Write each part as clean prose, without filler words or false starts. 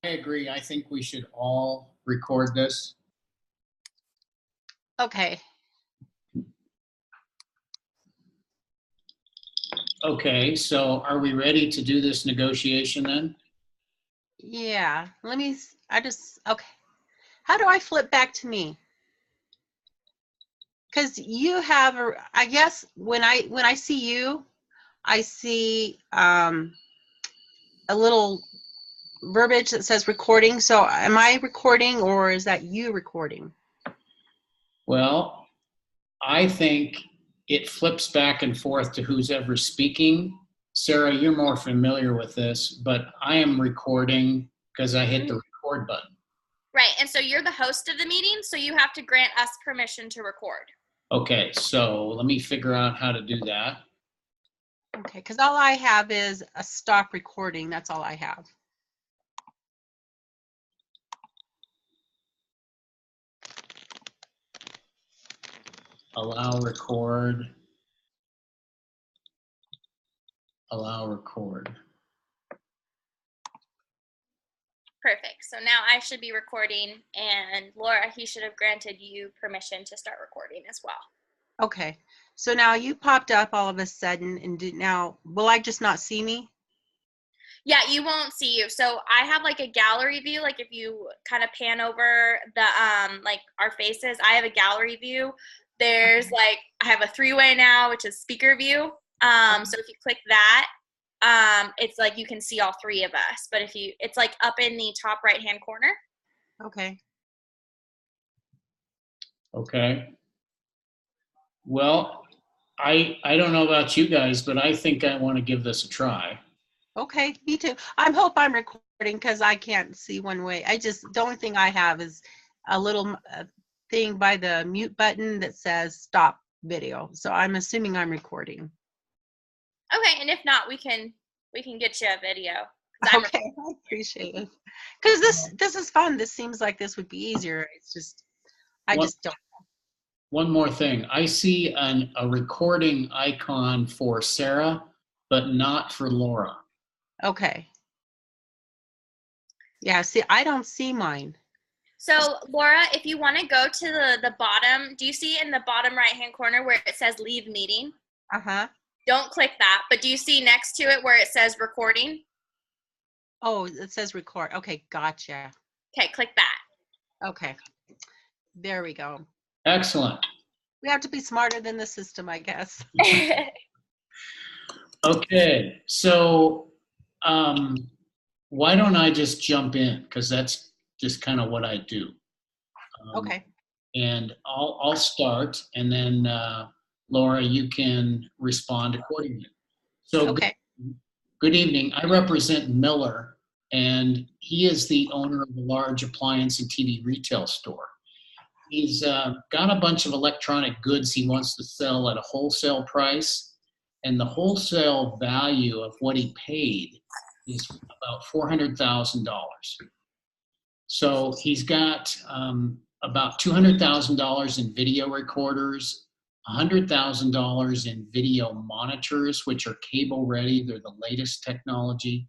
agree. I think we should all record this. Okay. Okay, so are we ready to do this negotiation then? Yeah. Okay. How do I flip back to me? Because you have, I guess when I see you, I see a little verbiage that says recording. So am I recording or is that you recording? Well, I think it flips back and forth to who's ever speaking. Sarah, you're more familiar with this, but I am recording because I hit the record button. Right, and so you're the host of the meeting, so you have to grant us permission to record. Okay, so let me figure out how to do that. Okay, because all I have is a stop recording. That's all I have. Allow record. Allow record. Perfect. So now I should be recording, and Laura, he should have granted you permission to start recording as well. Okay, so now you popped up all of a sudden, and now will I just not see me? Yeah, you won't see you. So I have like a gallery view. Like if you kind of pan over the like our faces, I have a gallery view. There's like I have a three-way now, which is speaker view. So if you click that, it's like you can see all three of us. But if you, it's like up in the top right-hand corner. Okay. Okay. Well, I don't know about you guys, but I think I want to give this a try. Okay, me too. I hope I'm recording because I can't see one way. The only thing I have is a little thing by the mute button that says stop video. So I'm assuming I'm recording. Okay, and if not, we can get you a video. Okay, I appreciate it. Because this is fun. This seems like this would be easier. It's just, I just don't. One more thing. I see a recording icon for Sarah, but not for Laura. Okay. Yeah, see, I don't see mine. So Laura, if you want to go to the bottom, do you see in the bottom right-hand corner where it says leave meeting? Uh-huh. Don't click that, but do you see next to it where it says recording? Oh, it says record. Okay, gotcha. Okay, click that. Okay. There we go. Excellent. We have to be smarter than the system, I guess. Okay, so why don't I just jump in? Because that's just kind of what I do. Okay. And I'll start, and then Laura, you can respond accordingly. So okay. Good evening. I represent Miller, and he is the owner of a large appliance and TV retail store. He's got a bunch of electronic goods he wants to sell at a wholesale price, and the wholesale value of what he paid is about $400,000. So he's got about $200,000 in video recorders, $100,000 in video monitors, which are cable ready, they're the latest technology,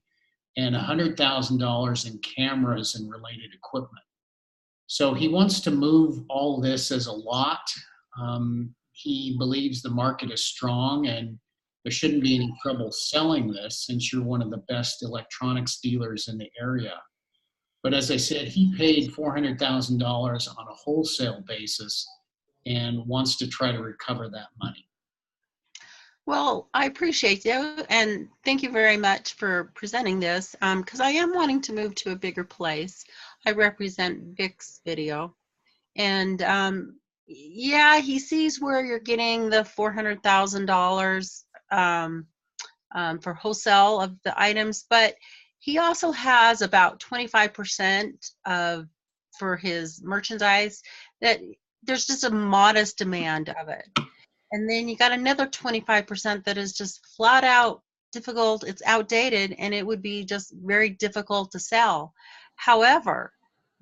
and $100,000 in cameras and related equipment. So he wants to move all this as a lot. He believes the market is strong and there shouldn't be any trouble selling this since you're one of the best electronics dealers in the area. But as I said, he paid $400,000 on a wholesale basis and wants to try to recover that money. Well, I appreciate you, and thank you very much for presenting this, because I am wanting to move to a bigger place. I represent VIX Video, and yeah, he sees where you're getting the $400,000 for wholesale of the items, but he also has about 25% for his merchandise that there's just a modest demand of it. And then you got another 25% that is just flat out difficult. It's outdated and it would be just very difficult to sell. However,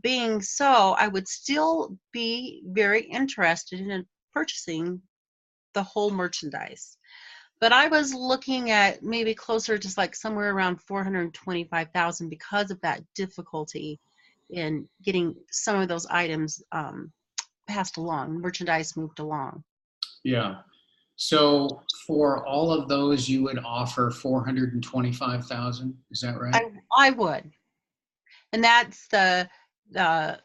being so, I would still be very interested in purchasing the whole merchandise. But I was looking at maybe closer to like somewhere around 425,000 because of that difficulty in getting some of those items passed along, merchandise moved along. Yeah. So for all of those, you would offer 425,000. Is that right? I would. And that's the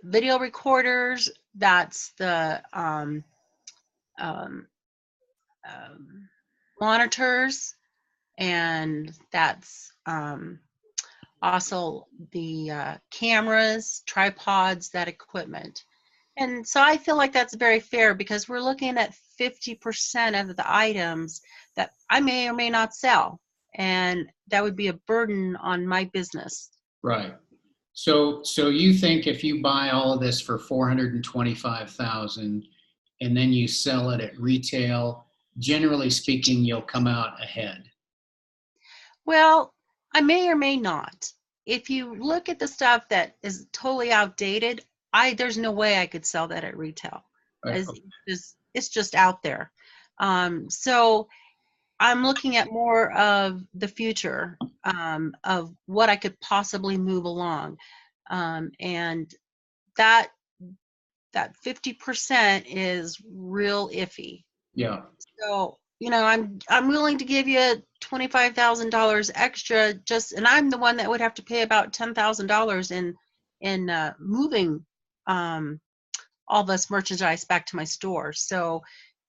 video recorders, that's the um, monitors, and that's also the cameras, tripods, that equipment. And so I feel like that's very fair because we're looking at 50% of the items that I may or may not sell. And that would be a burden on my business. Right. So you think if you buy all of this for 425,000 and then you sell it at retail, generally speaking, you'll come out ahead. Well, I may or may not. If you look at the stuff that is totally outdated, there's no way I could sell that at retail. Right. It's just out there. So I'm looking at more of the future of what I could possibly move along, and that 50% is real iffy. Yeah. So I'm willing to give you $25,000 extra, and I'm the one that would have to pay about $10,000 in moving all this merchandise back to my store. So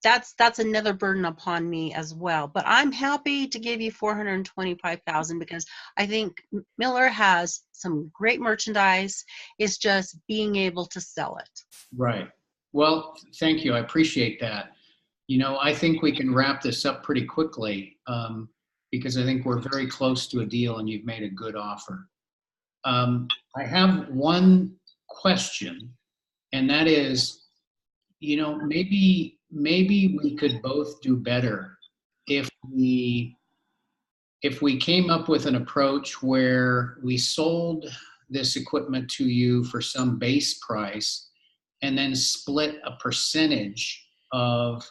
that's another burden upon me as well. But I'm happy to give you $425,000 because I think Miller has some great merchandise. It's just being able to sell it. Right. Well, thank you. I appreciate that. I think we can wrap this up pretty quickly because I think we're very close to a deal and you've made a good offer. I have one question, and that is, maybe we could both do better if we came up with an approach where we sold this equipment to you for some base price and then split a percentage of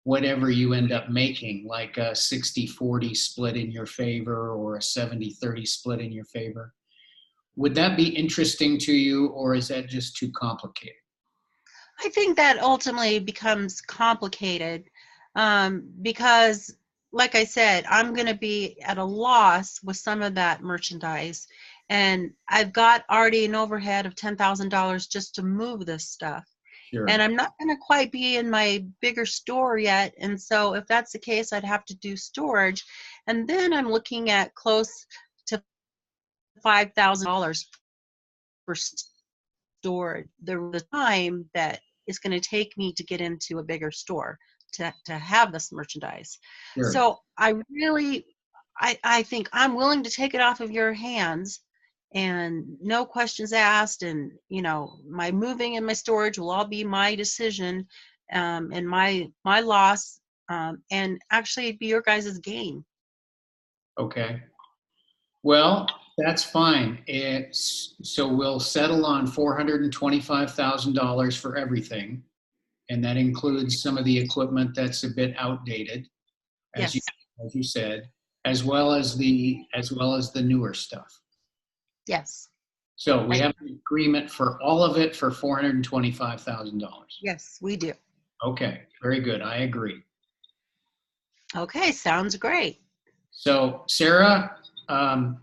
whatever you end up making, like a 60-40 split in your favor or a 70-30 split in your favor. Would that be interesting to you, or is that just too complicated? I think that ultimately becomes complicated because, like I said, I'm going to be at a loss with some of that merchandise. And I've got already an overhead of $10,000 just to move this stuff. Sure. And I'm not going to quite be in my bigger store yet. And so if that's the case, I'd have to do storage. And then I'm looking at close to $5,000 for storage. The time that it's going to take me to get into a bigger store to have this merchandise. Sure. So I think I'm willing to take it off of your hands and no questions asked. And, my moving and my storage will all be my decision and my loss. And actually it'd be your guys' gain. Okay. Well, that's fine. So we'll settle on $425,000 for everything, and that includes some of the equipment that's a bit outdated, as you said, as well as the newer stuff. Yes. So we have an agreement for all of it for $425,000. Yes, we do. Okay, very good. I agree. Okay, sounds great. So Sarah,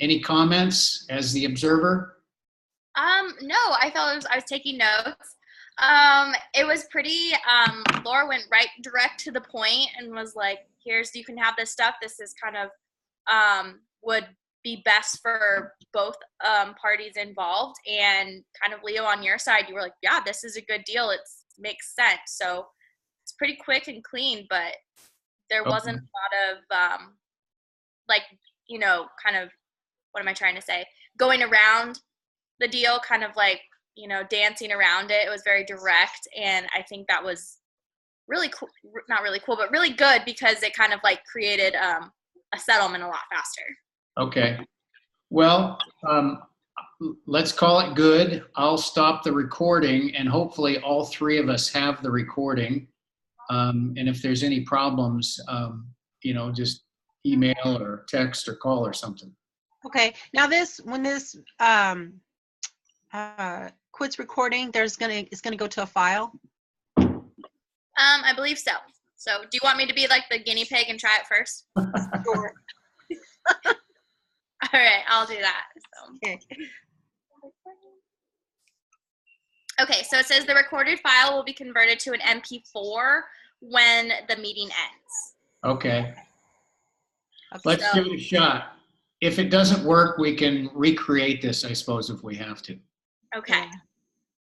any comments as the observer? No, I was taking notes. It was pretty, Laura went right direct to the point and was like, you can have this stuff. This is kind of, would be best for both parties involved. And kind of Leo, on your side, you were like, yeah, this is a good deal. It makes sense. So it's pretty quick and clean, but there wasn't a lot of, kind of, what am I trying to say? Going around the deal, kind of like, dancing around it. It was very direct. And I think that was really cool, not really cool, but really good because it kind of like created a settlement a lot faster. Okay. Well, let's call it good. I'll stop the recording and hopefully all three of us have the recording. And if there's any problems, just email or text or call or something. Okay. Now when this quits recording, it's gonna go to a file. I believe so. So do you want me to be like the guinea pig and try it first? Sure. All right, I'll do that. So. Okay. Okay, so it says the recorded file will be converted to an MP4 when the meeting ends. Okay. Let's give it a shot. If it doesn't work, we can recreate this, I suppose, if we have to. Okay.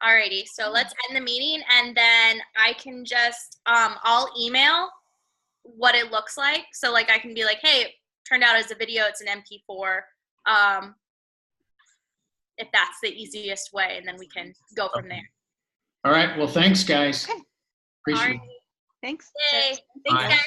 Alrighty, so let's end the meeting, and then I can just, I'll email what it looks like. So like I can be like, hey, it turned out as a video, it's an MP4. If that's the easiest way, and then we can go from there. All right, well, thanks, guys. Okay. Appreciate it. Thanks. Yay. Thanks, Bye. guys.